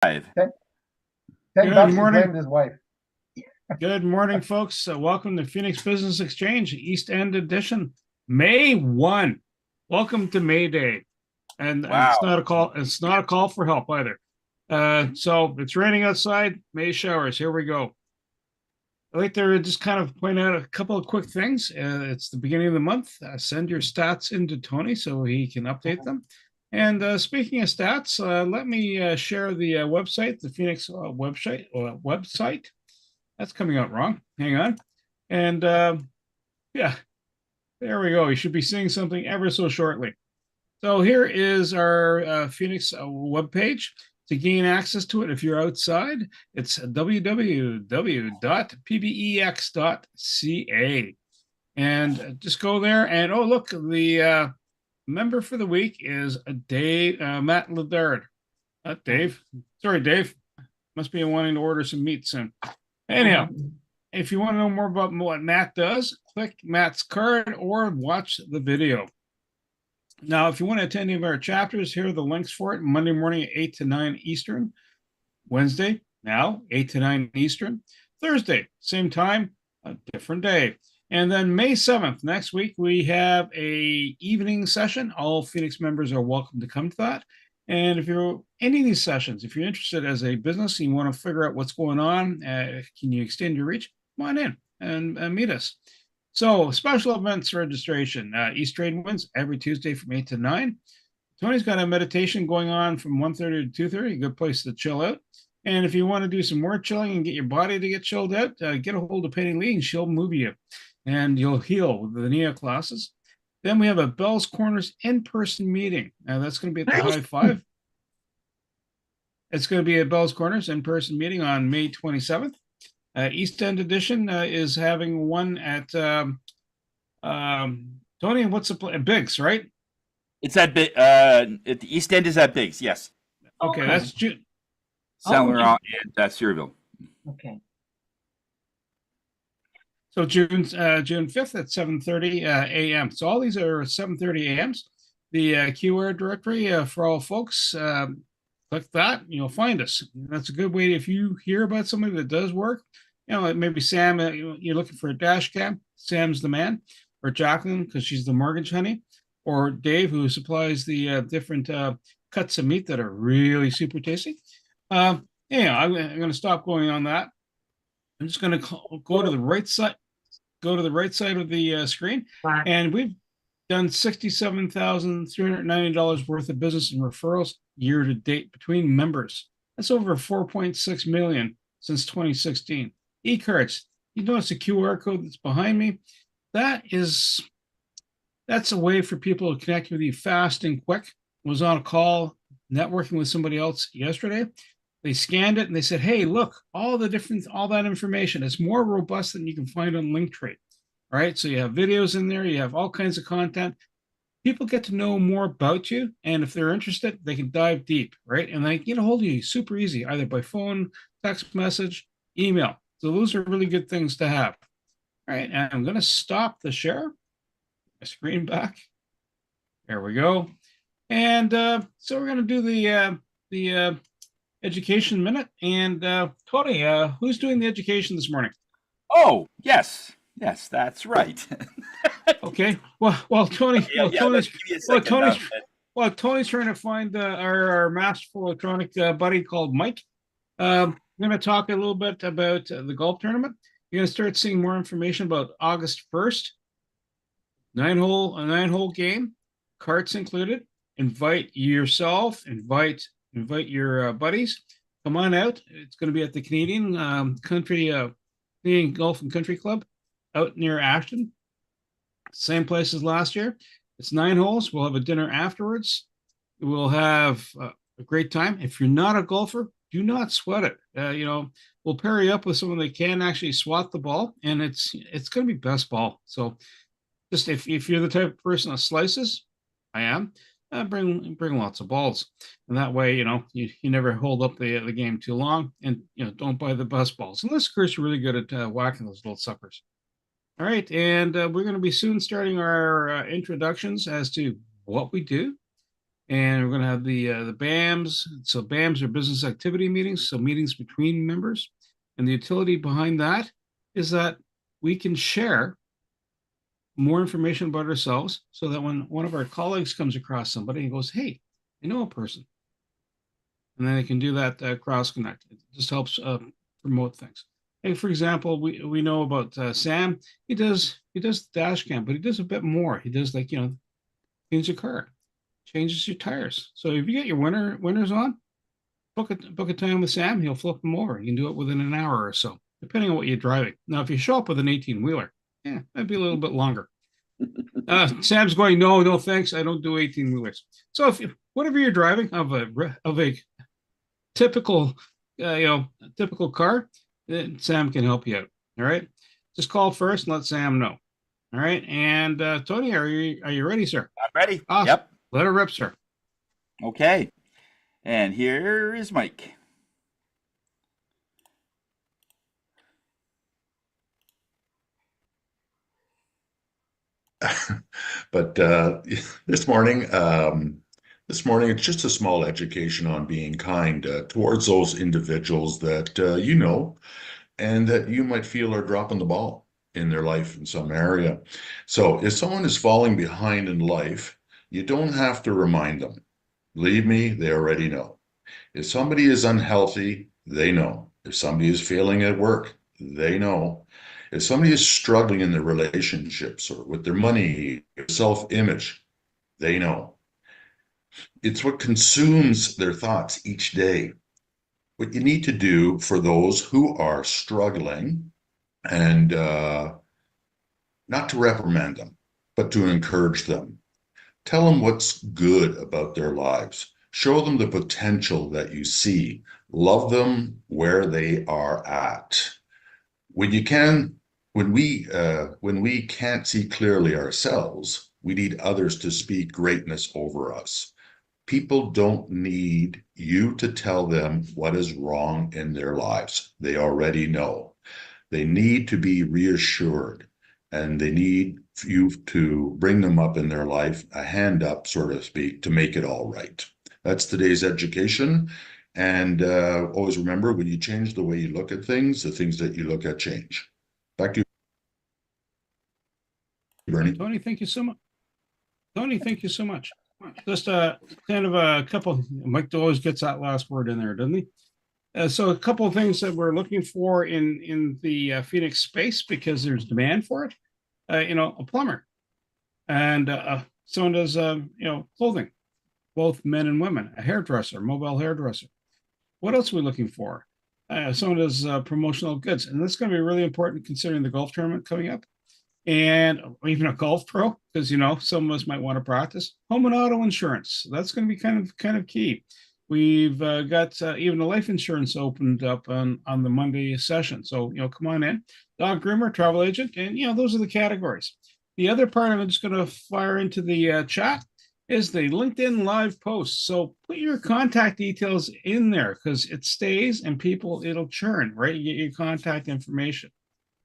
Five. Ten Good bucks, he morning. blamed his wife. Good morning, folks. Welcome to Phoenix Business Exchange, East End Edition, May 1. Welcome to May Day. And Wow. It's not a call for help either. So it's raining outside, May showers. Here we go. I'd like to just kind of point out a couple of quick things. It's the beginning of the month. Send your stats into Tony so he can update them. And speaking of stats, let me share the website, the Phoenix website. That's coming out wrong. Hang on. And yeah, there we go. You should be seeing something ever so shortly. So here is our Phoenix webpage. To gain access to it, if you're outside, it's www.pbex.ca. And just go there and, oh, look, the member for the week is Dave, Matt Ledard. Dave. Sorry, Dave. Must be wanting to order some meat soon. Anyhow, if you want to know more about what Matt does, click Matt's card or watch the video. Now, if you want to attend any of our chapters, here are the links for it. Monday morning at 8 to 9 Eastern. Wednesday, now 8 to 9 Eastern. Thursday, same time, a different day. And then May 7th, next week, we have a evening session. All Phoenix members are welcome to come to that. And if you're any of these sessions, if you're interested as a business and you want to figure out what's going on, can you extend your reach? Come on in and meet us. So special events registration, East Trade Winds every Tuesday from 8 to 9. Tony's got a meditation going on from 1:30 to 2:30, a good place to chill out. And if you want to do some more chilling and get your body to get chilled out, get a hold of Penny Lee and she'll move you and you'll heal with the NEO classes. Then we have a Bell's Corners in-person meeting. That's going to be at the High Five. It's going to be at Bell's Corners in-person meeting on May 27th. East End Edition is having one at Tony. What's the Biggs, right? It's at the East End is at Biggs, yes. Okay, that's June. Somewhere at Cedarville. Okay. So June 5th at 7:30 a.m. So all these are 7:30 a.m.s. The QR directory for all folks. Click that, you'll find us. That's a good way if you hear about somebody that does work. You know, maybe Sam, you're looking for a dash cam. Sam's the man, or Jacqueline because she's the mortgage honey, or Dave who supplies the different cuts of meat that are really super tasty. Yeah, I'm going to stop going on that. I'm just going to go to the right side. Go to the right side of the screen, and we've done $67,390 worth of business and referrals year to date between members. That's over 4.6 million since 2016. E-cards. You notice the QR code that's behind me. That's a way for people to connect with you fast and quick. I was on a call networking with somebody else yesterday. They scanned it and they said, hey, look, all that information is more robust than you can find on Linktree. Right? So you have videos in there, you have all kinds of content. People get to know more about you. And if they're interested, they can dive deep, right? And they get a hold of you super easy, either by phone, text message, email. So those are really good things to have. All right, and I'm going to stop the share. My screen back. There we go. And so we're going to do the education minute. And Tony, who's doing the education this morning? Oh, yes. Yes, that's right. Okay. Well, Tony. Tony's trying to find our masterful electronic buddy called Mike. I'm going to talk a little bit about the golf tournament. You're going to start seeing more information about August 1st. Nine-hole game, carts included. Invite yourself. Invite your buddies. Come on out. It's going to be at the Canadian Canadian Golf and Country Club out near Ashton. Same place as last year. It's 9 holes. We'll have a dinner afterwards. We'll have a great time. If you're not a golfer, do not sweat it. We'll pair you up with someone that can actually swat the ball, and it's going to be best ball. So, just if you're the type of person that slices, I am. Bring lots of balls, and that way you never hold up the game too long, and don't buy the best balls unless of course you're really good at whacking those little suckers. All right, and we're going to be soon starting our introductions as to what we do And we're going to have the BAMs. So BAMs are business activity meetings, so meetings between members. And the utility behind that is that we can share more information about ourselves so that when one of our colleagues comes across somebody and goes, hey, I know a person. And then they can do that cross connect. It just helps promote things. Hey, for example, we know about Sam. He does dash cam, but he does a bit more. He does like, cleans your car, changes your tires. So if you get your winners on, book a time with Sam. He'll flip them over. You can do it within an hour or so, depending on what you're driving. Now, if you show up with an 18-wheeler, that'd be a little bit longer. Sam's going, no, thanks. I don't do 18-wheelers. So whatever you're driving of a typical, typical car, then Sam can help you out. All right, just call first and let Sam know. All right, and Tony, are you ready, sir? I'm ready. Awesome. Yep. Let her rip, sir. Okay. And here is Mike. But this morning, it's just a small education on being kind towards those individuals that and that you might feel are dropping the ball in their life in some area. So if someone is falling behind in life, you don't have to remind them. Believe me, they already know. If somebody is unhealthy, they know. If somebody is failing at work, they know. If somebody is struggling in their relationships or with their money, self-image, they know. It's what consumes their thoughts each day. What you need to do for those who are struggling and not to reprimand them, but to encourage them. Tell them what's good about their lives. Show them the potential that you see. Love them where they are at. When we can't see clearly ourselves, we need others to speak greatness over us. People don't need you to tell them what is wrong in their lives. They already know. They need to be reassured, and they need you to bring them up in their life, a hand up, so to speak, to make it all right. That's today's education. And always remember, when you change the way you look at things, the things that you look at change. Back to you, Bernie. Tony, thank you so much. Tony, thank you so much. Just kind of a couple. Mike always gets that last word in there, doesn't he? So a couple of things that we're looking for in the Phoenix space, because there's demand for it. A plumber, and someone does clothing, both men and women. A hairdresser, mobile hairdresser. What else are we looking for? Someone does promotional goods, and that's going to be really important considering the golf tournament coming up. And even a golf pro, because some of us might want to practice. Home and auto insurance, that's going to be kind of key. We've got even the life insurance opened up on the Monday session, so come on in. Dog groomer, travel agent, and those are the categories. The other part I'm just going to fire into the chat is the LinkedIn live post. So put your contact details in there, because it stays and it'll churn, right? You get your contact information.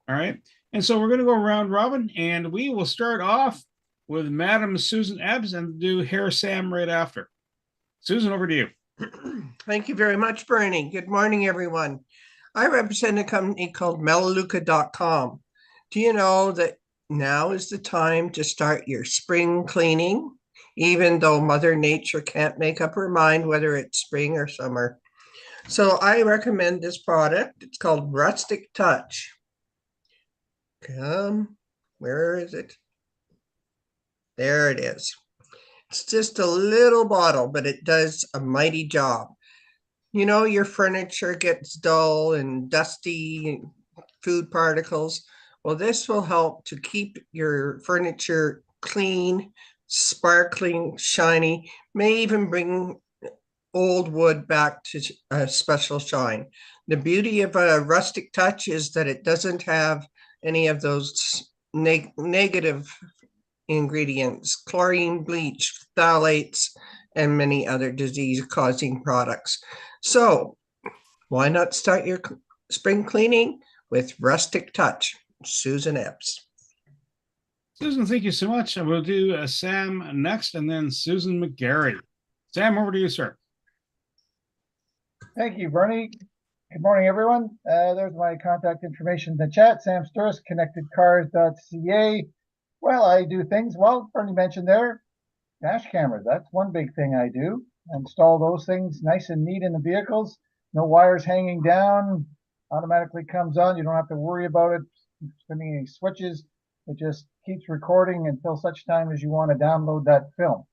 All right. And so we're going to go round robin, and we will start off with Madam Susan Ebbs and do Hair Sam right after. Susan, over to you. Thank you very much, Bernie. Good morning, everyone. I represent a company called Melaleuca.com. Do you know that now is the time to start your spring cleaning, even though Mother Nature can't make up her mind whether it's spring or summer? So I recommend this product. It's called Rustic Touch. Where is it? There it is. It's just a little bottle, but it does a mighty job. Your furniture gets dull and dusty, food particles. Well, this will help to keep your furniture clean, sparkling, shiny, may even bring old wood back to a special shine. The beauty of a Rustic Touch is that it doesn't have any of those negative ingredients, chlorine, bleach, phthalates, and many other disease-causing products. So why not start your spring cleaning with Rustic Touch? Susan Epps. Susan, thank you so much. And we'll do Sam next, and then Susan McGarry. Sam, over to you, sir. Thank you, Bernie. Good morning, everyone. There's my contact information in the chat. Sam Sturris, connectedcars.ca. Well, I do things, well, Bernie mentioned there, dash cameras. That's one big thing I do. Install those things nice and neat in the vehicles. No wires hanging down, automatically comes on. You don't have to worry about it spinning any switches. It just keeps recording until such time as you want to download that film.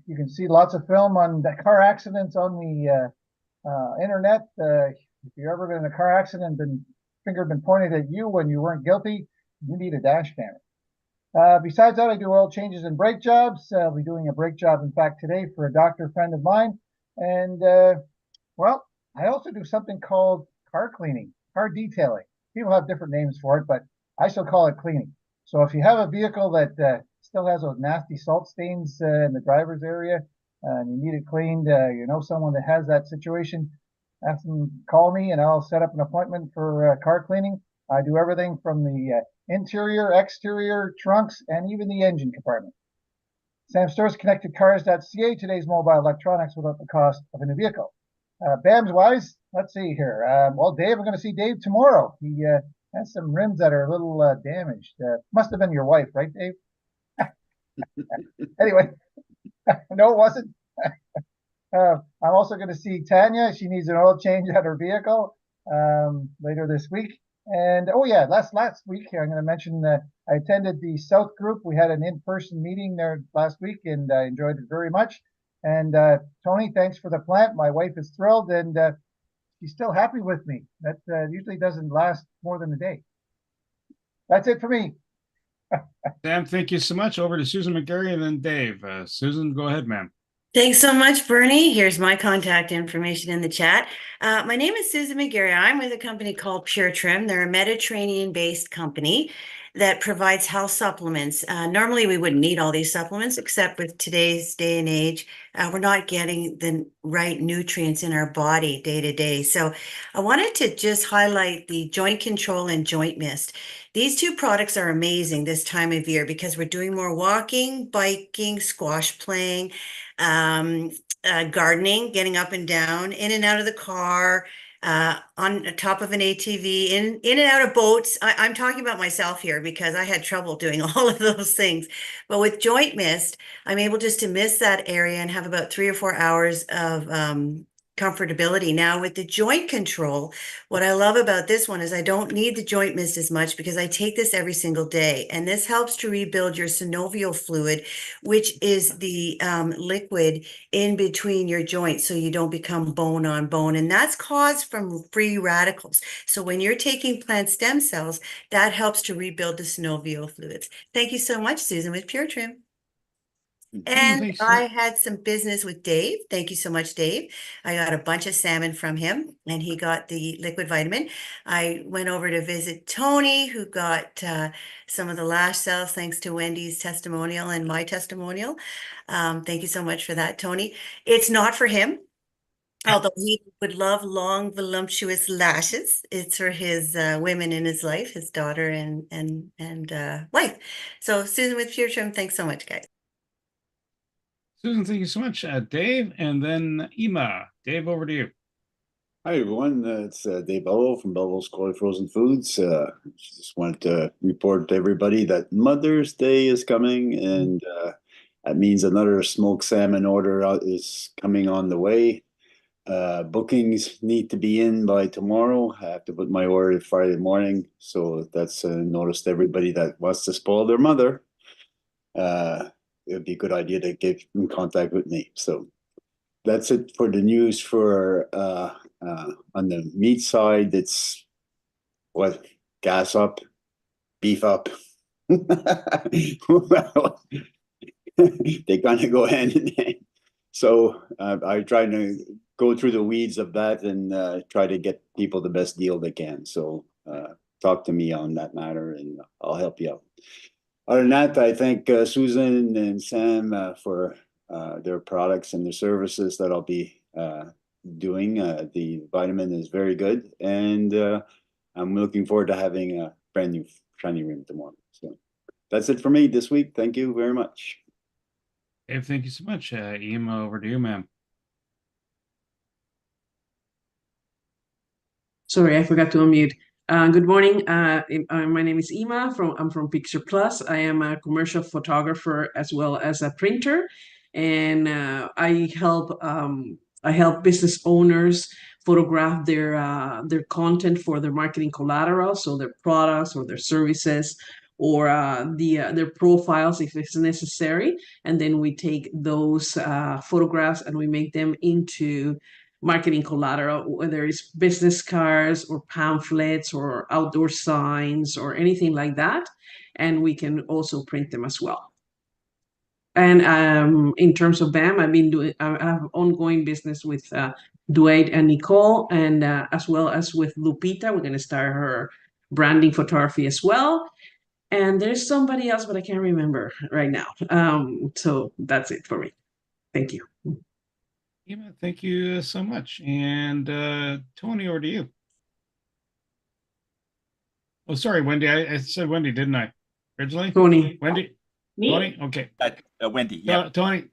You can see lots of film on the car accidents on the internet. If you've ever been in a car accident and finger been pointed at you when you weren't guilty, you need a dash camera. Besides that, I do oil changes and brake jobs. I'll be doing a brake job, in fact, today for a doctor friend of mine. And, well, I also do something called car cleaning, car detailing. People have different names for it, but I still call it cleaning. So if you have a vehicle that still has those nasty salt stains in the driver's area, and you need it cleaned, you know someone that has that situation, have them call me and I'll set up an appointment for car cleaning. I do everything from the interior, exterior, trunks, and even the engine compartment. Sam Sturris, connectedcars.ca, today's mobile electronics without the cost of a new vehicle. BAMS wise, let's see here. Well, Dave, I'm going to see Dave tomorrow. He has some rims that are a little damaged. Must have been your wife, right, Dave? Anyway, no, it wasn't. I'm also going to see Tanya. She needs an oil change at her vehicle later this week. And oh yeah, last week I'm going to mention that I attended the South Group. We had an in-person meeting there last week, and I enjoyed it very much. And Tony, thanks for the plant. My wife is thrilled, and she's still happy with me. That usually doesn't last more than a day. That's it for me. Sam, thank you so much. Over to Susan McGarry and then Dave. Susan, go ahead, ma'am. Thanks so much, Bernie. Here's my contact information in the chat. My name is Susan McGarry. I'm with a company called Pure Trim. They're a Mediterranean-based company that provides health supplements. Normally, we wouldn't need all these supplements, except with today's day and age, we're not getting the right nutrients in our body day to day. So I wanted to just highlight the Joint Control and Joint Mist. These two products are amazing this time of year because we're doing more walking, biking, squash playing, gardening, getting up and down, in and out of the car, on top of an ATV, in and out of boats. I'm talking about myself here because I had trouble doing all of those things. But with Joint Mist, I'm able just to mist that area and have about 3 or 4 hours of comfortability. Now with the joint control, what I love about this one is I don't need the joint mist as much because I take this every single day, and this helps to rebuild your synovial fluid, which is the liquid in between your joints so you don't become bone on bone, and that's caused from free radicals. So when you're taking plant stem cells, that helps to rebuild the synovial fluids. Thank you so much, Susan with Pure Trim. And Thanks, I had some business with Dave. Thank you so much, Dave. I got a bunch of salmon from him, and he got the liquid vitamin. I went over to visit Tony, who got some of the lash cells, thanks to Wendy's testimonial and my testimonial. Thank you so much for that, Tony. It's not for him, although he would love long, voluptuous lashes. It's for his women in his life, his daughter and wife. So Susan with Pure Trim, thanks so much, guys. Susan, thank you so much. Dave, and then Ema. Dave, over to you. Hi, everyone. It's Dave Bellow from Bellows Koi Frozen Foods. Just wanted to report to everybody that Mother's Day is coming, and that means another smoked salmon order is coming on the way. Bookings need to be in by tomorrow. I have to put my order Friday morning, so that's a notice to everybody that wants to spoil their mother. It would be a good idea to get in contact with me. So that's it for the news. For on the meat side, it's what, gas up, beef up. Well, they kind of go hand in hand. So I try to go through the weeds of that and try to get people the best deal they can. So talk to me on that matter and I'll help you out. Other than that, I thank Susan and Sam for their products and their services that I'll be doing. The vitamin is very good, and I'm looking forward to having a brand new shiny rim tomorrow. So that's it for me this week. Thank you very much. Dave, thank you so much. Ema, over to you, ma'am. Sorry, I forgot to unmute. Good morning. My name is Ema. I'm from Picture Plus. I am a commercial photographer as well as a printer, and I help business owners photograph their content for their marketing collateral, so their products or their services or their profiles if it's necessary, and then we take those photographs and we make them into marketing collateral, whether it's business cards or pamphlets or outdoor signs or anything like that. And we can also print them as well. And in terms of BAM, I have ongoing business with Dwight and Nicole, and as well as with Lupita. We're going to start her branding photography as well. And there's somebody else, but I can't remember right now. So that's it for me. Thank you. Ema, thank you so much. And Tony, over to you. Oh, sorry, Wendy. I said Wendy, didn't I? Originally? Tony. Wendy? Me? Tony? Okay. Wendy, yeah. Tony.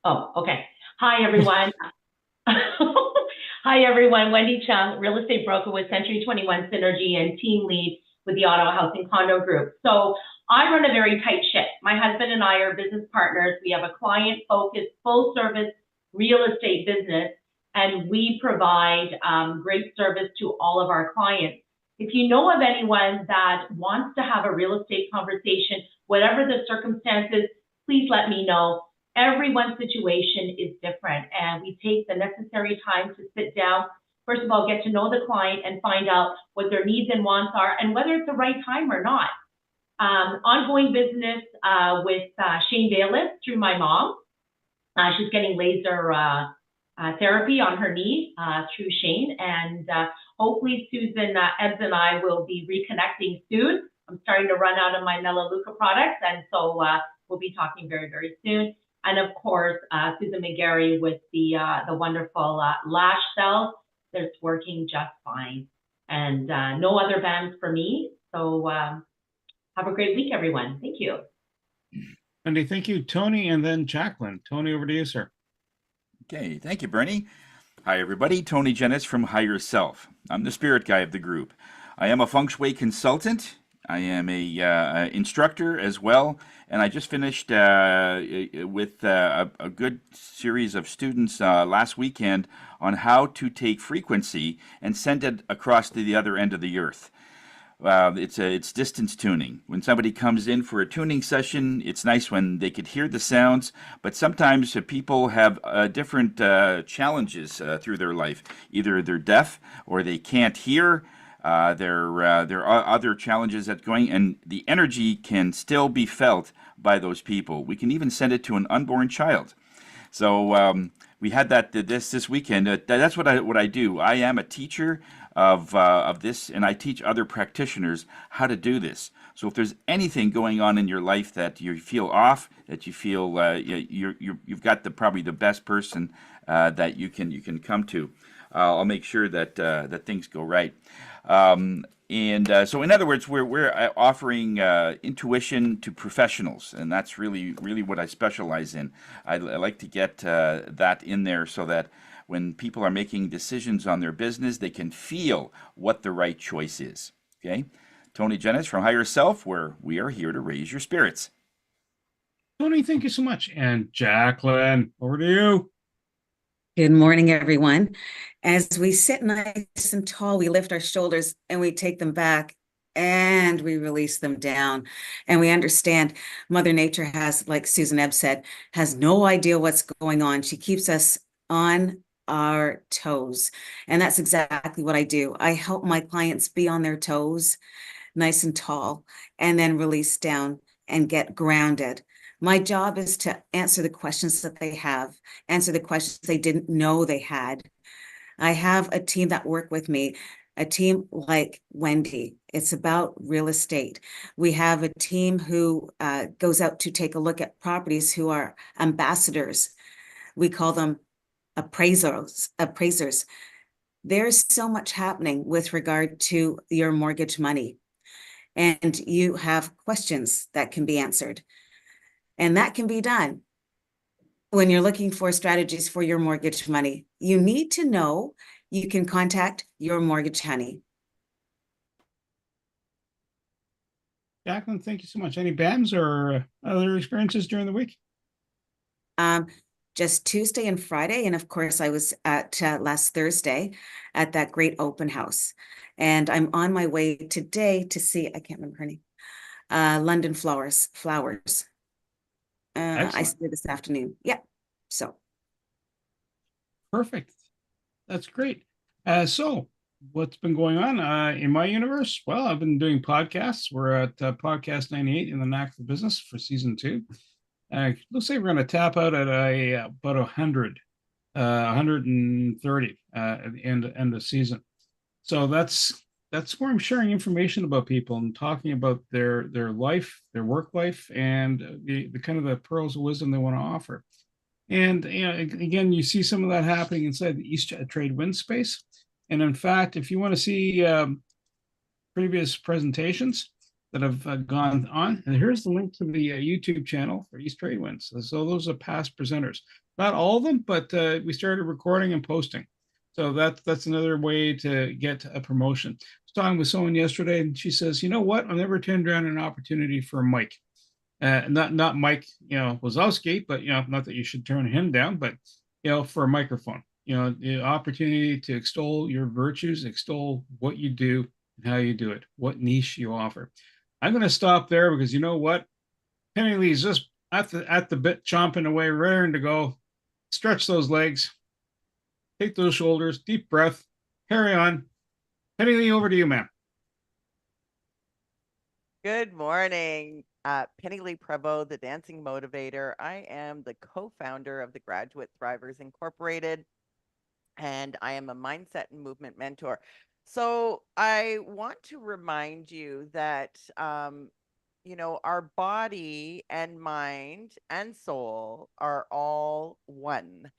Oh, okay. Hi, everyone. Hi, everyone. Wendy Chung, real estate broker with Century 21 Synergy and team lead with the Ottawa Housing Condo Group. So I run a very tight ship. My husband and I are business partners. We have a client-focused, full-service real estate business, and we provide great service to all of our clients. If you know of anyone that wants to have a real estate conversation, whatever the circumstances, please let me know. Everyone's situation is different, and we take the necessary time to sit down. First of all, get to know the client and find out what their needs and wants are and whether it's the right time or not. Ongoing business with Shane Bayless through my mom. She's getting laser therapy on her knee through Shane, and hopefully Susan Ebbs and I will be reconnecting soon. I'm starting to run out of my Melaleuca products, and so we'll be talking very, very soon. And of course, Susan McGarry with the wonderful lash cells that's working just fine. And no other bands for me. So have a great week, everyone. Thank you. Wendy, thank you. Tony, and then Jacqueline. Tony, over to you, sir. Okay, thank you, Bernie. Hi, everybody. Tony Jennis from Higher Self. I'm the spirit guy of the group. I am a feng shui consultant. I am a instructor as well, and I just finished with a good series of students last weekend on how to take frequency and send it across to the other end of the earth. It's distance tuning. When somebody comes in for a tuning session, it's nice when they could hear the sounds, but sometimes people have different challenges through their life. Either they're deaf or they can't hear. There are other challenges that's going, and the energy can still be felt by those people. We can even send it to an unborn child. So we had that this weekend. That's what I do. I am a teacher of this, and I teach other practitioners how to do this. So if there's anything going on in your life that you feel off, that you feel you've got probably the best person that you can come to, I'll make sure that things go right. So in other words, we're offering intuition to professionals, and that's really what I specialize in. I like to get that in there so that when people are making decisions on their business, they can feel what the right choice is. Okay, Tony Jennis from Higher Self, where we are here to raise your spirits. Tony, thank you so much. And Jacqueline, over to you. Good morning, everyone. As we sit nice and tall, we lift our shoulders and we take them back and we release them down. And we understand Mother Nature has, like Susan Ebbs said, has no idea what's going on. She keeps us on our toes. And that's exactly what I do. I help my clients be on their toes, nice and tall, and then release down and get grounded. My job is to answer the questions that they have, answer the questions they didn't know they had. I have a team that work with me, a team like Wendy. It's about real estate. We have a team who goes out to take a look at properties who are ambassadors. We call them appraisers. There's so much happening with regard to your mortgage money, and you have questions that can be answered. And that can be done when you're looking for strategies for your mortgage money. You need to know you can contact your mortgage honey. Jacqueline, thank you so much. Any BAMs or other experiences during the week? Just Tuesday and Friday. And of course, I was at last Thursday at that great open house. And I'm on my way today to see, I can't remember her name, London Flowers. I Excellent. see her this afternoon. Yeah. So Perfect. That's great. So what's been going on in my universe? Well, I've been doing podcasts. We're at podcast 98 in the Knack for Business for season 2. Looks like we're going to tap out at about 100, 130 at the end of season. So that's where I'm sharing information about people and talking about their life, their work life, and the kind of the pearls of wisdom they want to offer. And again, you see some of that happening inside the East Trade Wind space. And in fact, if you want to see previous presentations that have gone on, and here's the link to the YouTube channel for East Trade Winds. So those are past presenters. Not all of them, but we started recording and posting. So that's another way to get a promotion. I was talking with someone yesterday, and she says, you know what? I'll never turn down an opportunity for a mic. Not Mike, Wazowski, but not that you should turn him down, but for a microphone, the opportunity to extol your virtues, extol what you do and how you do it, what niche you offer. I'm going to stop there because you know what? Penny Lee's just at the bit, chomping away, raring to go. Stretch those legs, take those shoulders, deep breath, carry on. Penny Lee, over to you, ma'am. Good morning. Penny Lee Prevost, the Dancing Motivator. I am the co-founder of the Graduate Thrivers Incorporated, and I am a mindset and movement mentor. So I want to remind you that, our body and mind and soul are all one.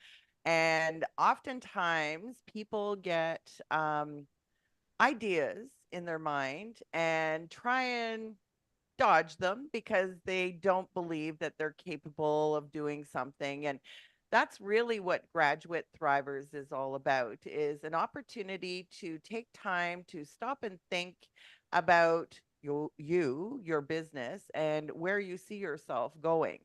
And oftentimes people get ideas in their mind and try and dodge them because they don't believe that they're capable of doing something. And that's really what Graduate Thrivers is all about, is an opportunity to take time to stop and think about your business and where you see yourself going.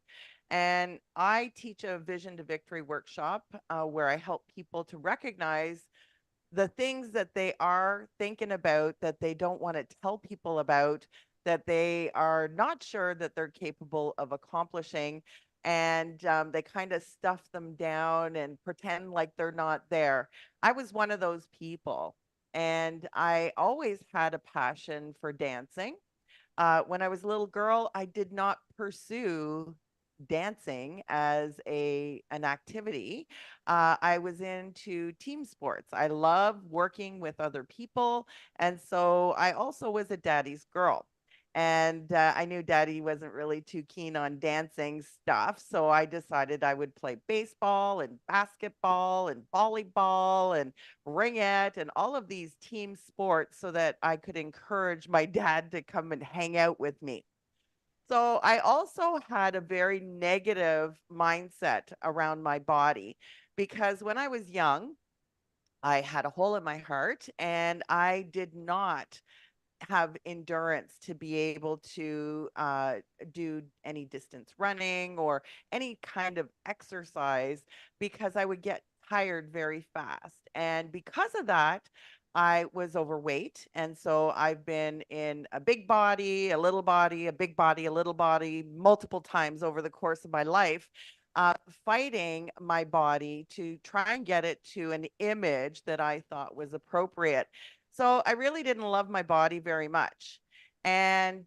And I teach a vision to victory workshop where I help people to recognize the things that they are thinking about that they don't want to tell people about, that they are not sure that they're capable of accomplishing. And they kind of stuff them down and pretend like they're not there. I was one of those people. And I always had a passion for dancing. When I was a little girl, I did not pursue dancing as an activity. I was into team sports. I love working with other people. And so I also was a daddy's girl. And I knew daddy wasn't really too keen on dancing stuff. So I decided I would play baseball and basketball and volleyball and ringette and all of these team sports so that I could encourage my dad to come and hang out with me. So I also had a very negative mindset around my body because when I was young, I had a hole in my heart and I did not have endurance to be able to do any distance running or any kind of exercise because I would get tired very fast. And because of that, I was overweight. And so I've been in a big body, a little body, a big body, a little body, multiple times over the course of my life. Fighting my body to try and get it to an image that I thought was appropriate. So I really didn't love my body very much. And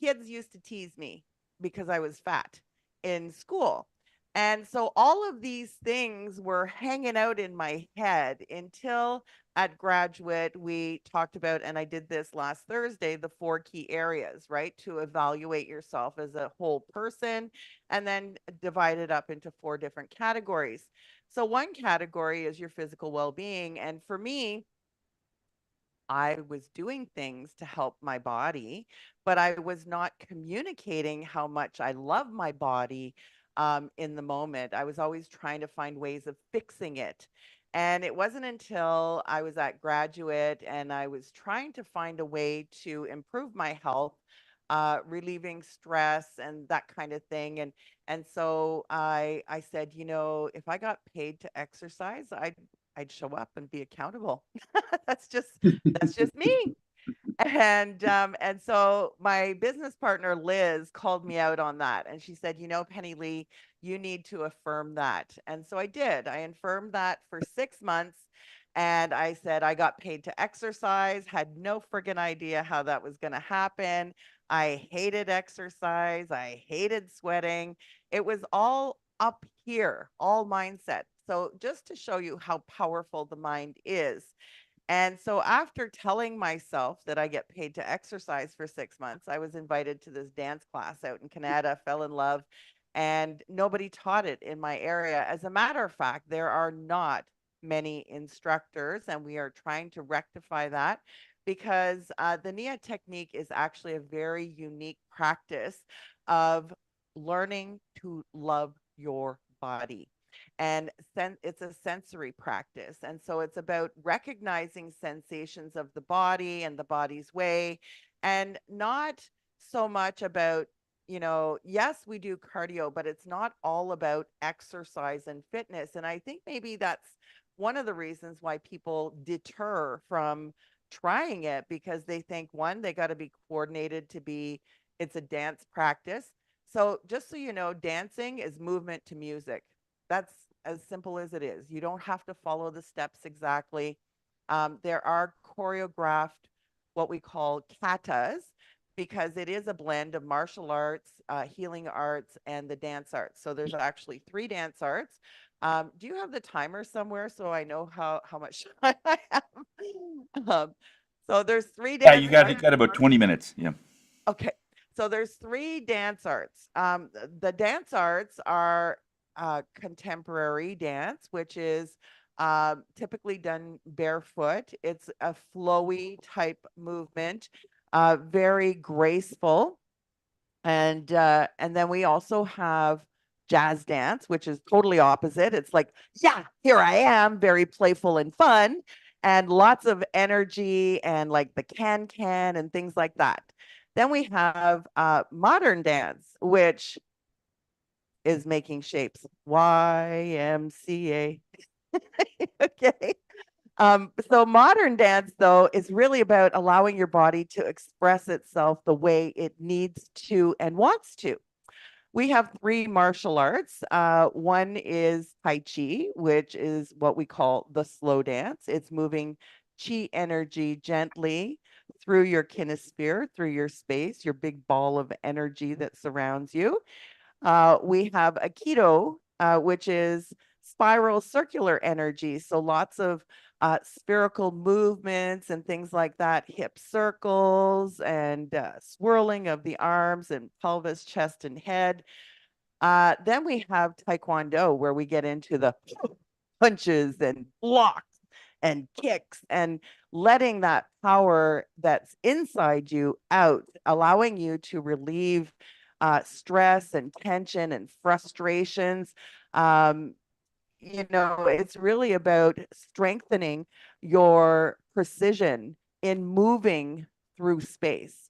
kids used to tease me because I was fat in school. And so all of these things were hanging out in my head until at Graduate, we talked about, and I did this last Thursday, the 4 key areas, right? To evaluate yourself as a whole person and then divide it up into 4 different categories. So one category is your physical well-being. And for me, I was doing things to help my body, but I was not communicating how much I love my body in the moment. I was always trying to find ways of fixing it. And it wasn't until I was at graduate and I was trying to find a way to improve my health, relieving stress and that kind of thing. And so I said, you know, if I got paid to exercise, I'd show up and be accountable. That's just that's just me. And so my business partner Liz called me out on that, and she said, you know, Penny Lee, you need to affirm that. And so I did. I affirmed that for 6 months, and I said I got paid to exercise, had no friggin' idea how that was going to happen. I hated exercise, I hated sweating. It was all up here, all mindset. So just to show you how powerful the mind is. And so after telling myself that I get paid to exercise for 6 months, I was invited to this dance class out in Canada, fell in love, and nobody taught it in my area. As a matter of fact, there are not many instructors, and we are trying to rectify that because the NIA technique is actually a very unique practice of learning to love your body. And it's a sensory practice. And so it's about recognizing sensations of the body and the body's way, and not so much about, you know, yes, we do cardio, but it's not all about exercise and fitness. And I think maybe that's one of the reasons why people deter from trying it, because they think, one, they got to be coordinated to be, it's a dance practice. So just so you know, dancing is movement to music. That's as simple as it is. You don't have to follow the steps exactly. There are choreographed, what we call katas, because it is a blend of martial arts, healing arts, and the dance arts. So there's actually 3 dance arts. Do you have the timer somewhere so I know how much time I have? So there's 3 Yeah, dance you got arts. got about 20 minutes. Yeah. Okay. So there's 3 dance arts. The dance arts are contemporary dance, which is typically done barefoot. It's a flowy type movement, very graceful. And then we also have jazz dance, which is totally opposite. It's like, yeah, here I am, very playful and fun, and lots of energy and like the can and things like that. Then we have modern dance, which is making shapes. YMCA. Okay. So modern dance, though, is really about allowing your body to express itself the way it needs to and wants to. We have 3 martial arts. One is Tai Chi, which is what we call the slow dance. It's moving chi energy gently through your kinesphere, through your space, your big ball of energy that surrounds you. We have Aikido, which is spiral circular energy. So lots of spherical movements and things like that, hip circles and swirling of the arms and pelvis, chest, and head. Then we have Taekwondo, where we get into the punches and blocks and kicks and letting that power that's inside you out, allowing you to relieve stress and tension and frustrations. You know, it's really about strengthening your precision in moving through space.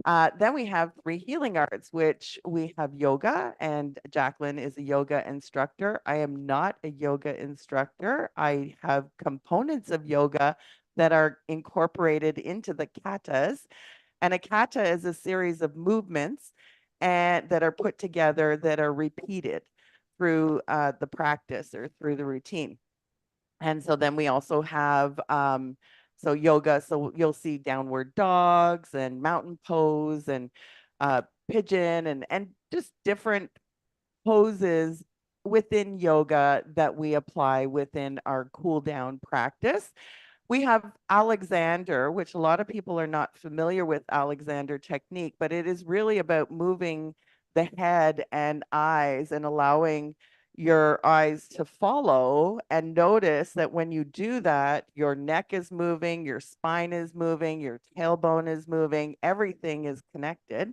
Then we have 3 healing arts, which we have yoga, and Jacqueline is a yoga instructor. I am not a yoga instructor. I have components of yoga that are incorporated into the katas. And a kata is a series of movements and that are put together that are repeated through the practice or through the routine. And so then we also have so yoga. So you'll see downward dogs and mountain pose and pigeon and just different poses within yoga that we apply within our cool down practice. We have Alexander, which a lot of people are not familiar with Alexander technique, but it is really about moving the head and eyes and allowing your eyes to follow and notice that when you do that, your neck is moving, your spine is moving, your tailbone is moving, everything is connected.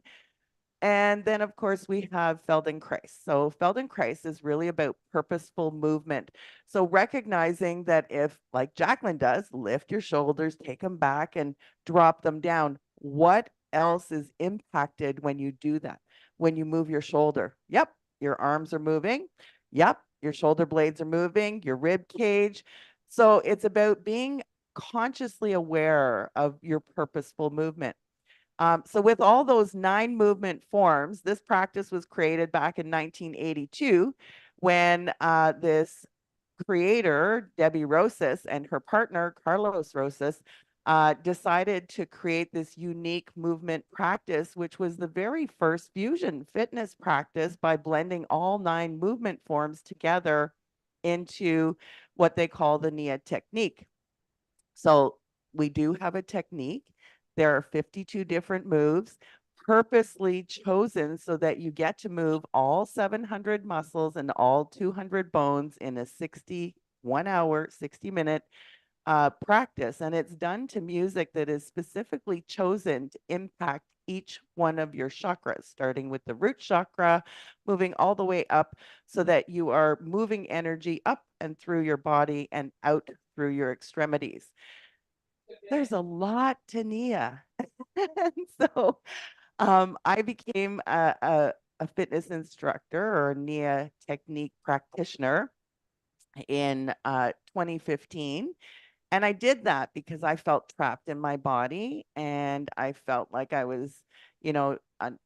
And then, of course, we have Feldenkrais. So Feldenkrais is really about purposeful movement. So recognizing that if, like Jacqueline does, lift your shoulders, take them back and drop them down, what else is impacted when you do that? When you move your shoulder? Yep, your arms are moving. Yep, your shoulder blades are moving, your rib cage. So it's about being consciously aware of your purposeful movement. So with all those 9 movement forms, this practice was created back in 1982 when this creator, Debbie Rosas, and her partner, Carlos Rosas, decided to create this unique movement practice, which was the very first fusion fitness practice by blending all 9 movement forms together into what they call the NIA technique. So we do have a technique. There are 52 different moves purposely chosen so that you get to move all 700 muscles and all 200 bones in a 1 hour, 60-minute practice. And it's done to music that is specifically chosen to impact each one of your chakras, starting with the root chakra, moving all the way up so that you are moving energy up and through your body and out through your extremities. There's a lot to Nia. And so I became a fitness instructor or a Nia technique practitioner in 2015. And I did that because I felt trapped in my body and I felt like I was,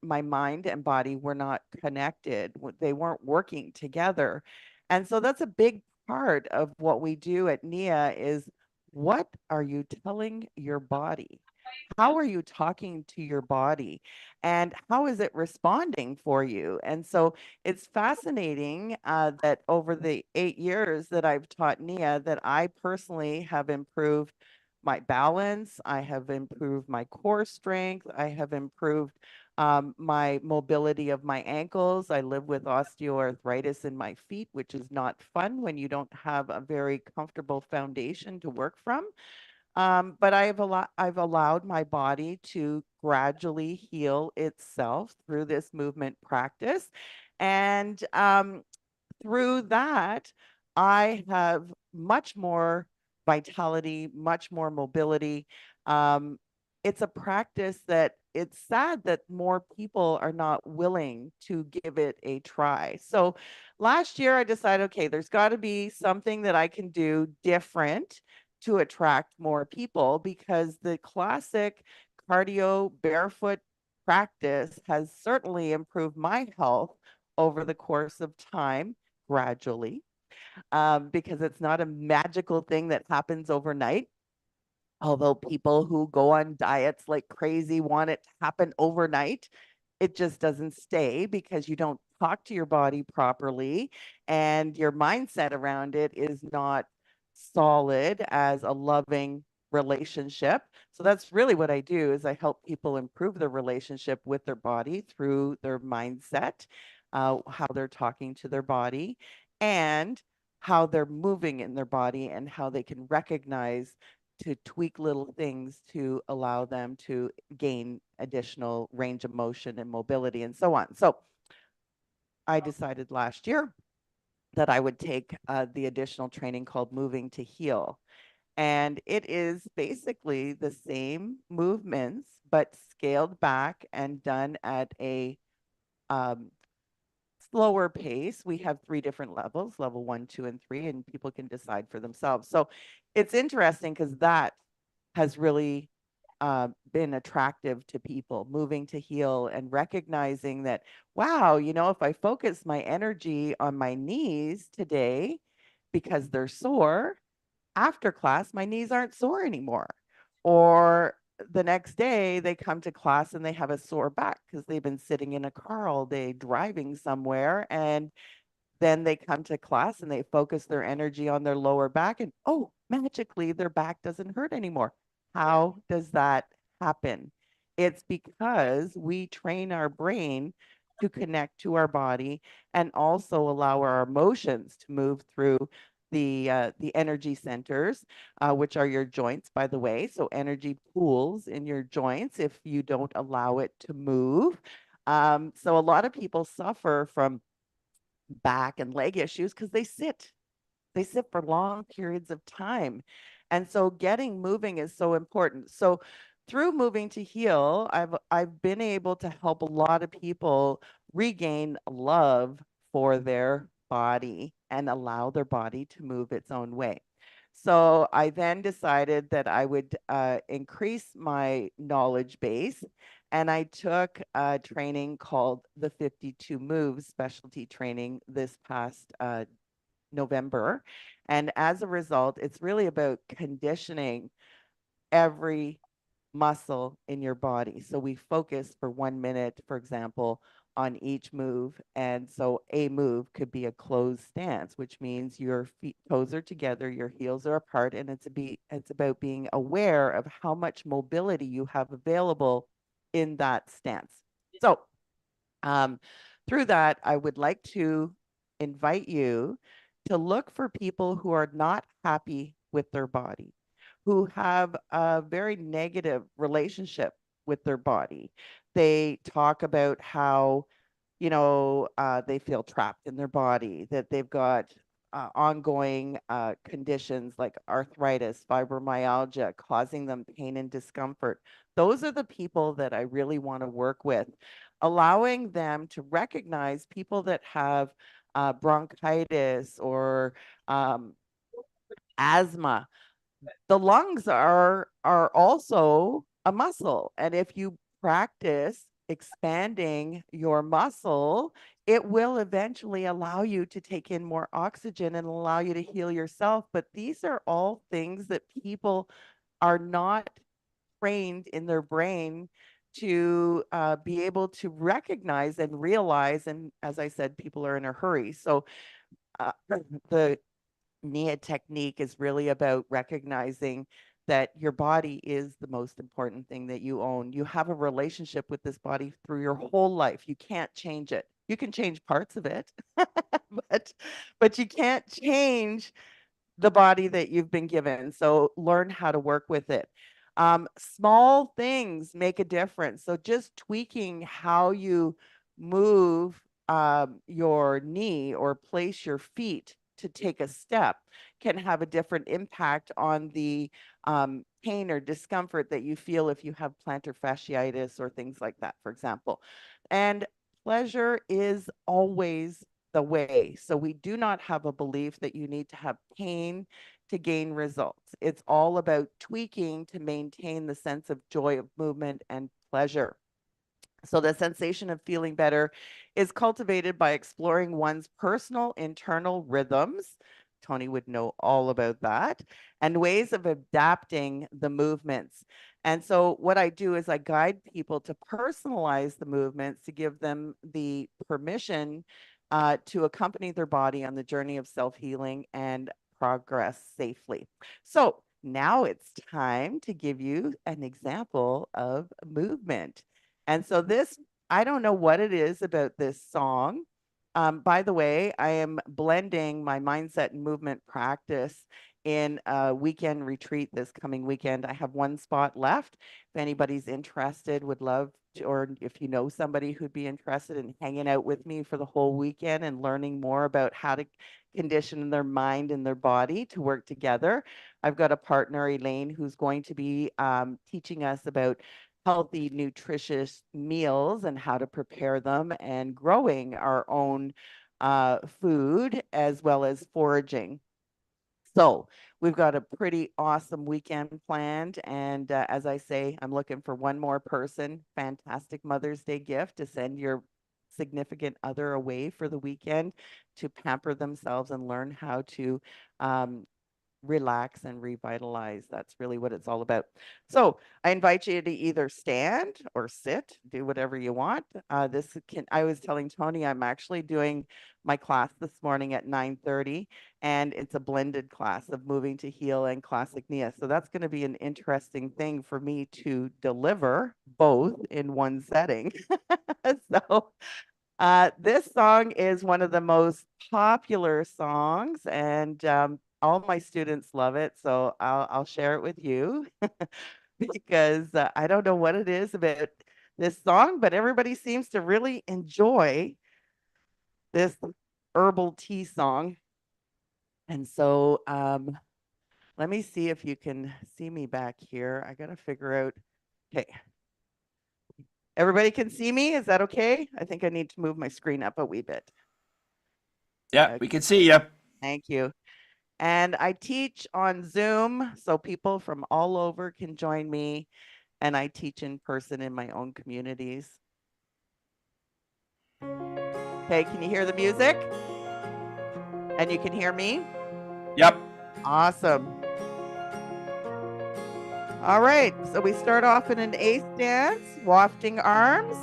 my mind and body were not connected. They weren't working together. And so that's a big part of what we do at NIA is what are you telling your body? How are you talking to your body? And how is it responding for you? And so it's fascinating that over the 8 years that I've taught NIA, that I personally have improved my balance. I have improved my core strength. I have improved my mobility of my ankles. I live with osteoarthritis in my feet, which is not fun when you don't have a very comfortable foundation to work from. But I've allowed my body to gradually heal itself through this movement practice. And through that, I have much more vitality, much more mobility. It's a practice that it's sad that more people are not willing to give it a try. So last year I decided, okay, there's got to be something that I can do different to attract more people because the classic cardio barefoot practice has certainly improved my health over the course of time gradually, because it's not a magical thing that happens overnight. Although people who go on diets like crazy want it to happen overnight, it just doesn't stay because you don't talk to your body properly and your mindset around it is not solid as a loving relationship. So that's really what I do is I help people improve their relationship with their body through their mindset, how they're talking to their body and how they're moving in their body and how they can recognize to tweak little things to allow them to gain additional range of motion and mobility and so on. So I decided last year that I would take the additional training called Moving to Heal. And it is basically the same movements, but scaled back and done at a slower pace. We have 3 different levels, level 1, 2, and 3, and people can decide for themselves. So it's interesting because that has really been attractive to people, moving to heal and recognizing that, wow, if I focus my energy on my knees today because they're sore, after class, my knees aren't sore anymore. Or the next day they come to class and they have a sore back because they've been sitting in a car all day driving somewhere. And then they come to class and they focus their energy on their lower back and oh, magically their back doesn't hurt anymore. How does that happen? It's because we train our brain to connect to our body and also allow our emotions to move through the energy centers, which are your joints, by the way. So energy pools in your joints if you don't allow it to move. So a lot of people suffer from back and leg issues because they sit for long periods of time. And so getting moving is so important. So through Moving to Heal, I've been able to help a lot of people regain love for their body and allow their body to move its own way. So I then decided that I would increase my knowledge base, and I took a training called the 52 Moves specialty training this past November. And as a result, it's really about conditioning every muscle in your body. So we focus for 1 minute, for example, on each move. And so a move could be a closed stance, which means your feet toes are together, your heels are apart, and it's about being aware of how much mobility you have available in that stance. So through that, I would like to invite you to look for people who are not happy with their body, who have a very negative relationship with their body. They talk about how, they feel trapped in their body, that they've got ongoing conditions like arthritis, fibromyalgia, causing them pain and discomfort. Those are the people that I really want to work with, allowing them to recognize people that have bronchitis or asthma. The lungs are also a muscle, and if you practice expanding your muscle, it will eventually allow you to take in more oxygen and allow you to heal yourself. But these are all things that people are not trained in their brain to be able to recognize and realize. And as I said, people are in a hurry. So the NIA technique is really about recognizing that your body is the most important thing that you own. You have a relationship with this body through your whole life. You can't change it. You can change parts of it, but you can't change the body that you've been given. So learn how to work with it. Small things make a difference. So just tweaking how you move your knee or place your feet to take a step can have a different impact on the pain or discomfort that you feel if you have plantar fasciitis or things like that, for example. And pleasure is always the way. So we do not have a belief that you need to have pain to gain results. It's all about tweaking to maintain the sense of joy of movement and pleasure. So the sensation of feeling better is cultivated by exploring one's personal internal rhythms. Tony would know all about that, and ways of adapting the movements. And so what I do is I guide people to personalize the movements to give them the permission to accompany their body on the journey of self-healing and progress safely. So now it's time to give you an example of movement. And so this, I don't know what it is about this song. By the way, I am blending my mindset and movement practice in a weekend retreat this coming weekend. I have one spot left. If anybody's interested, would love to, or if you know somebody who'd be interested in hanging out with me for the whole weekend and learning more about how to condition their mind and their body to work together. I've got a partner, Elaine, who's going to be teaching us about healthy, nutritious meals and how to prepare them, and growing our own food as well as foraging. So we've got a pretty awesome weekend planned. And as I say, I'm looking for one more person. Fantastic Mother's Day gift to send your significant other away for the weekend to pamper themselves and learn how to relax and revitalize. That's really what it's all about. So I invite you to either stand or sit, do whatever you want. I was telling Tony, I'm actually doing my class this morning at 9:30, and it's a blended class of Moving to Heal and Classic Nia. So that's going to be an interesting thing for me to deliver both in one setting. So This song is one of the most popular songs, and all my students love it. So I'll share it with you because I don't know what it is about this song, but everybody seems to really enjoy this herbal tea song. And so let me see if you can see me back here. I got to figure out. Okay. Everybody can see me? Is that okay? I think I need to move my screen up a wee bit. Yeah, Okay. we can see you. Thank you. And I teach on Zoom, so people from all over can join me, and I teach in person in my own communities. Okay, can you hear the music? And you can hear me? Yep. Awesome. All right, so we start off in an A stance, wafting arms,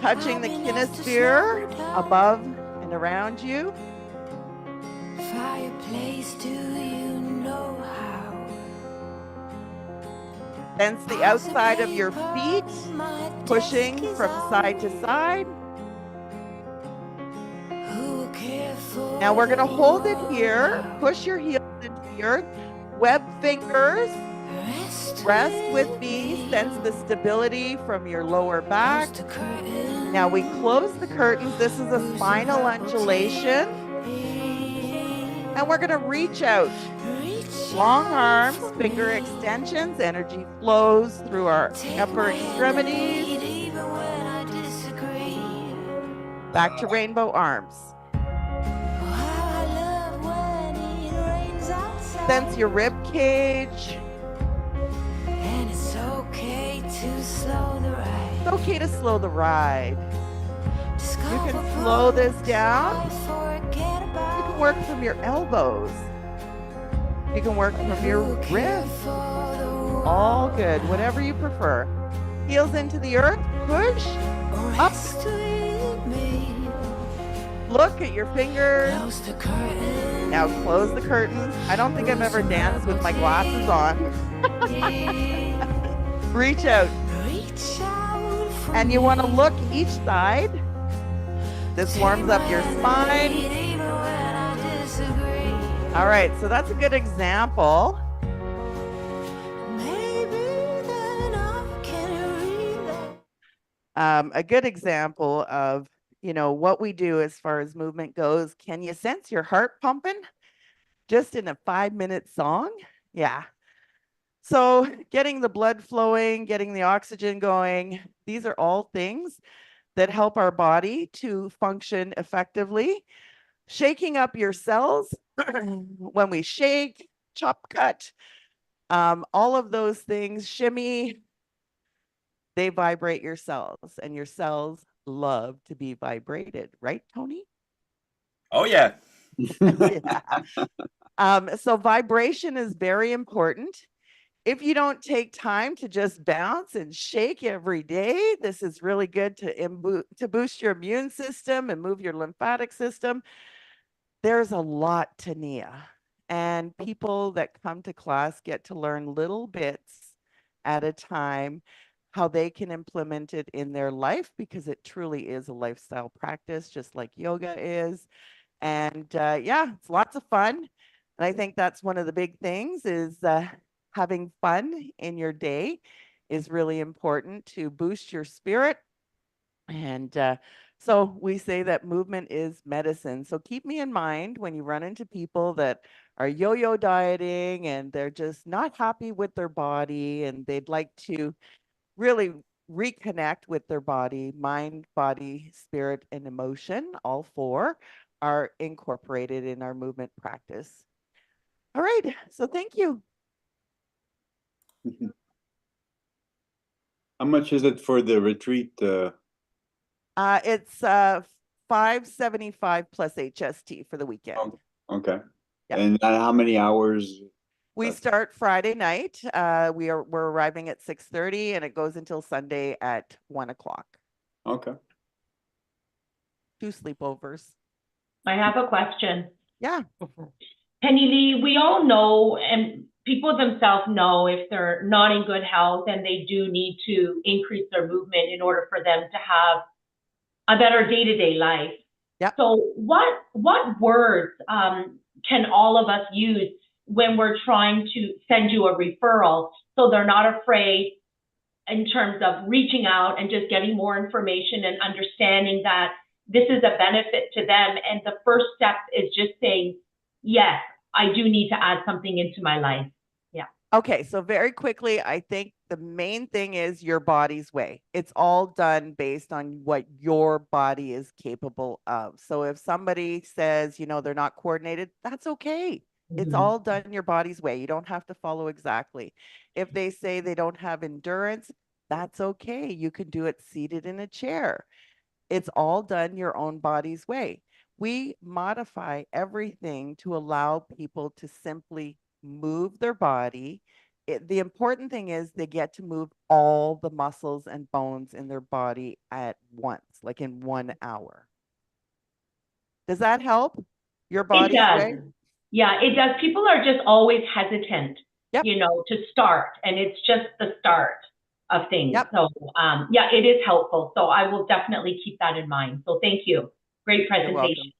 touching the kinesphere above and around you. Fireplace, do you know how? Sense the outside of your feet, pushing from side to side. Now we're going to hold it here. Push your heels into the earth. Web fingers. Rest with me. Sense the stability from your lower back. Now we close the curtains. This is a spinal undulation. And we're going to reach out. Long arms, finger extensions. Energy flows through our upper extremities. Back to rainbow arms. Sense your rib cage. And it's okay to slow the ride. It's okay to slow the ride. You can slow this down. You can work from your elbows. You can work from your wrists. All good, whatever you prefer. Heels into the earth, push, up. Look at your fingers. Now close the curtains. I don't think I've ever danced with my glasses on. Reach out. And you want to look each side. This warms up your spine. All right, so that's a good example. A good example of, you know, what we do as far as movement goes. Can you sense your heart pumping just in a 5-minute song? Yeah. So getting the blood flowing, getting the oxygen going, these are all things that help our body to function effectively. Shaking up your cells when we shake, chop, cut, all of those things, shimmy, they vibrate your cells, and your cells love to be vibrated, right, Tony? Oh, yeah. Yeah. So vibration is very important. If you don't take time to just bounce and shake every day, this is really good to boost your immune system and move your lymphatic system. There's a lot to Nia, and people that come to class get to learn little bits at a time how they can implement it in their life, because it truly is a lifestyle practice, just like yoga is. And yeah, it's lots of fun. And I think that's one of the big things is having fun in your day is really important to boost your spirit. And so we say that movement is medicine. So keep me in mind when you run into people that are yo-yo dieting and they're just not happy with their body and they'd like to really reconnect with their body. Mind, body, spirit, and emotion, all four are incorporated in our movement practice. All right, so thank you. How much is it for the retreat? It's $575 plus HST for the weekend. Okay. Yeah. And how many hours? We start Friday night. We're arriving at 6:30 and it goes until Sunday at 1 o'clock. Okay. 2 sleepovers. I have a question. Yeah. Penny Lee, we all know, and people themselves know, if they're not in good health and they do need to increase their movement in order for them to have a better day-to-day life. Yep. So what words can all of us use when we're trying to send you a referral so they're not afraid in terms of reaching out and just getting more information and understanding that this is a benefit to them? And the first step is just saying, yes, I do need to add something into my life. Yeah. Okay, so very quickly, I think the main thing is your body's way. It's all done based on what your body is capable of. So if somebody says, you know, they're not coordinated, that's okay. It's all done your body's way. You don't have to follow exactly. If they say they don't have endurance, that's okay. You can do it seated in a chair. It's all done your own body's way. We modify everything to allow people to simply move their body. The important thing is they get to move all the muscles and bones in their body at once, like in 1 hour. Does that help? Your body's way? Yeah, it does. People are just always hesitant, you know, to start, and it's just the start of things. So, yeah, it is helpful. So I will definitely keep that in mind. So thank you. Great presentation. You're welcome.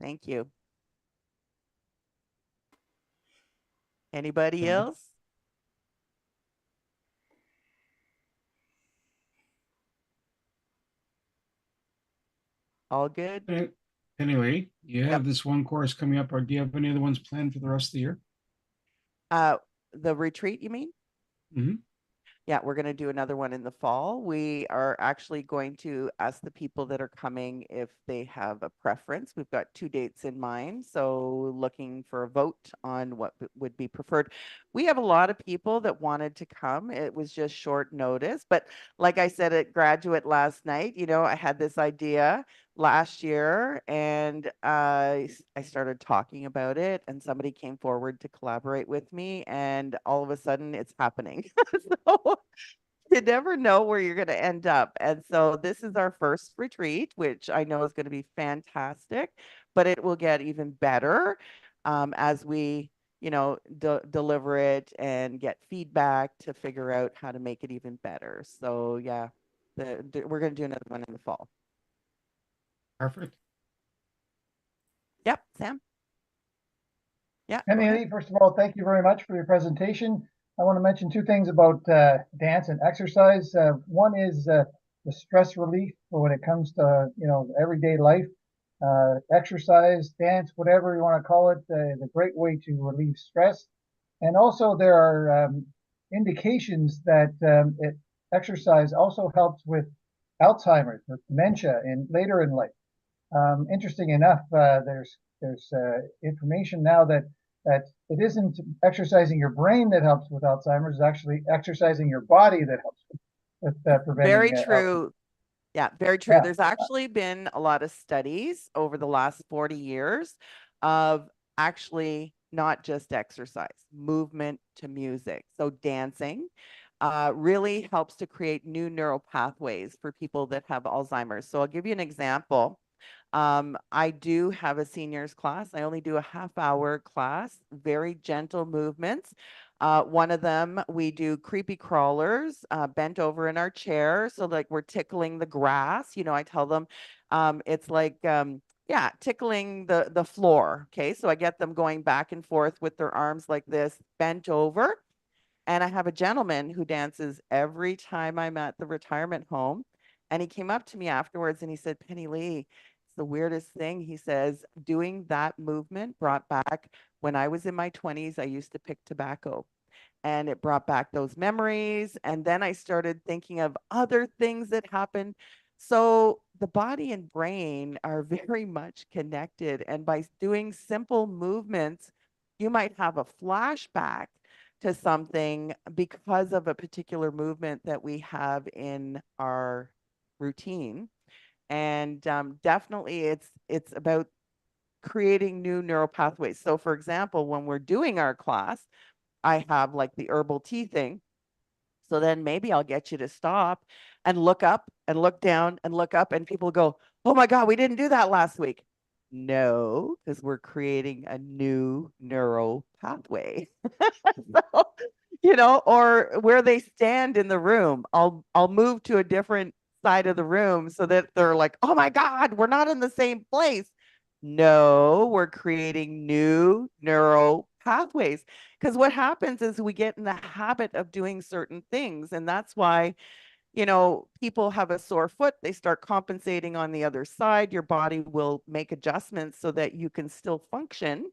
Thank you. Anybody else? All good? Anyway, you have this one course coming up, or do you have any other ones planned for the rest of the year? The retreat, you mean? Mm-hmm. Yeah, we're going to do another one in the fall. We are actually going to ask the people that are coming if they have a preference. We've got 2 dates in mind, so looking for a vote on what would be preferred. We have a lot of people that wanted to come. It was just short notice, but like I said at Graduate last night, you know, I had this idea last year and I started talking about it and somebody came forward to collaborate with me and all of a sudden it's happening. So you never know where you're going to end up. And so this is our first retreat, which I know is going to be fantastic, but it will get even better as we, you know, deliver it and get feedback to figure out how to make it even better. So yeah, we're going to do another one in the fall. Perfect. Yep, Sam. Yeah. Penny Lee, first of all, thank you very much for your presentation. I want to mention 2 things about dance and exercise. One is the stress relief for when it comes to, you know, everyday life. Exercise, dance, whatever you want to call it, is a great way to relieve stress. And also there are indications that exercise also helps with Alzheimer's or dementia and later in life. Interesting enough, there's information now that it isn't exercising your brain that helps with Alzheimer's, it's actually exercising your body that helps with preventing. Very true. Yeah, very true. Yeah. There's actually been a lot of studies over the last 40 years of actually not just exercise, movement to music. So dancing really helps to create new neural pathways for people that have Alzheimer's. So I'll give you an example. I do have a seniors class. I only do a half-hour class, very gentle movements. One of them, we do creepy crawlers, bent over in our chair. So like we're tickling the grass, you know, I tell them it's like, yeah, tickling the floor. Okay. So I get them going back and forth with their arms like this, bent over. And I have a gentleman who dances every time I'm at the retirement home. And he came up to me afterwards and he said, Penny Lee, it's the weirdest thing. He says, doing that movement brought back when I was in my 20s, I used to pick tobacco and it brought back those memories. And then I started thinking of other things that happened. So the body and brain are very much connected. And by doing simple movements, you might have a flashback to something because of a particular movement that we have in our routine. And definitely it's about creating new neural pathways. So for example, when we're doing our class, I have like the herbal tea thing. So then maybe I'll get you to stop and look up and look down and look up and people go, oh my God, we didn't do that last week. No, because we're creating a new neural pathway. So, you know, or where they stand in the room, I'll move to a different side of the room so that they're like, oh my God, we're not in the same place. No, we're creating new neural pathways. Because what happens is we get in the habit of doing certain things. And that's why, you know, people have a sore foot, they start compensating on the other side. Your body will make adjustments so that you can still function,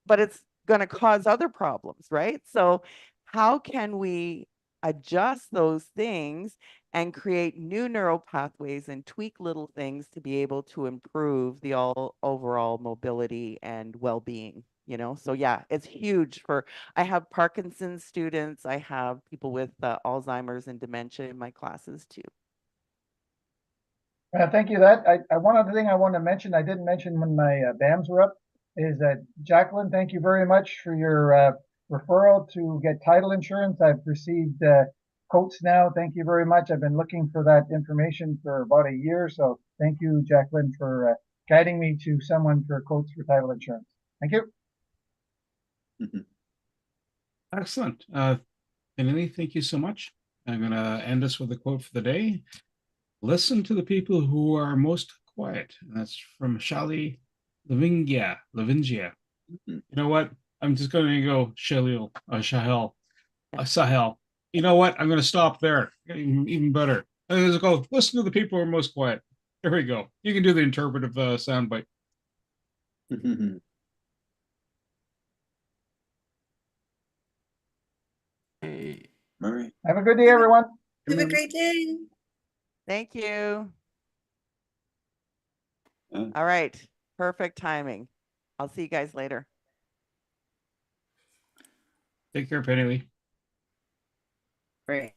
but it's going to cause other problems, right? So, how can we adjust those things and create new neural pathways and tweak little things to be able to improve the overall mobility and well-being, you know? So yeah, it's huge for, I have Parkinson's students, I have people with Alzheimer's and dementia in my classes too. Thank you. One other thing I want to mention, I didn't mention when my BAMs were up, is that Jacqueline, thank you very much for your referral to get title insurance. I've received quotes now. Thank you very much. I've been looking for that information for about a year. So thank you, Jacqueline, for guiding me to someone for quotes for title insurance. Thank you. Excellent. Kennedy, thank you so much. I'm going to end us with a quote for the day. Listen to the people who are most quiet. And that's from Shali Lavingia. You know what? I'm just going to go Sahel. You know what? I'm going to stop there. Even better. Let's go. Listen to the people who are most quiet. There we go. You can do the interpretive soundbite. Hey, Murray. Have a good day, everyone. Have a great day. Thank you. Yeah. All right. Perfect timing. I'll see you guys later. Take care, Penny Lee. Great.